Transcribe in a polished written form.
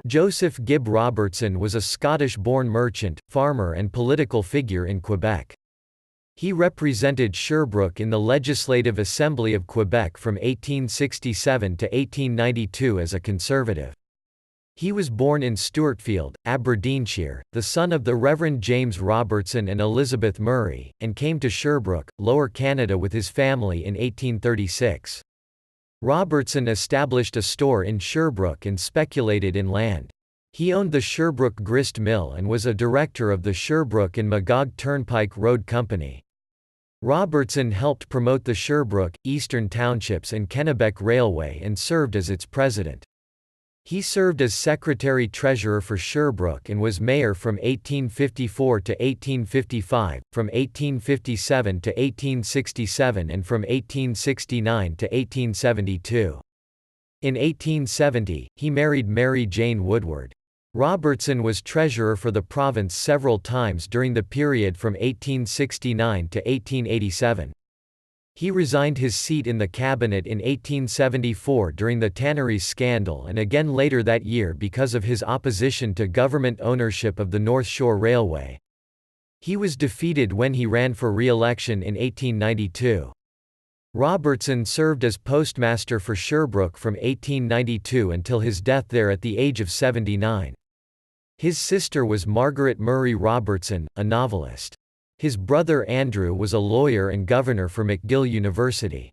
Joseph Gibb Robertson was a Scottish-born merchant, farmer and political figure in Quebec. He represented Sherbrooke in the Legislative Assembly of Quebec from 1867 to 1892 as a Conservative. He was born in Stewartfield, Aberdeenshire, the son of the Reverend James Robertson and Elizabeth Murray, and came to Sherbrooke, Lower Canada with his family in 1836. Robertson established a store in Sherbrooke and speculated in land. He owned the Sherbrooke Grist Mill and was a director of the Sherbrooke and Magog Turnpike Road Company. Robertson helped promote the Sherbrooke, Eastern Townships and Kennebec Railway and served as its president. He served as secretary-treasurer for Sherbrooke and was mayor from 1854 to 1855, from 1857 to 1867 and from 1869 to 1872. In 1870, he married Mary Jane Woodward. Robertson was treasurer for the province several times during the period from 1869 to 1887. He resigned his seat in the cabinet in 1874 during the tanneries scandal and again later that year because of his opposition to government ownership of the North Shore Railway. He was defeated when he ran for re-election in 1892. Robertson served as postmaster for Sherbrooke from 1892 until his death there at the age of 79. His sister was Margaret Murray Robertson, a novelist. His brother Andrew was a lawyer and governor for McGill University.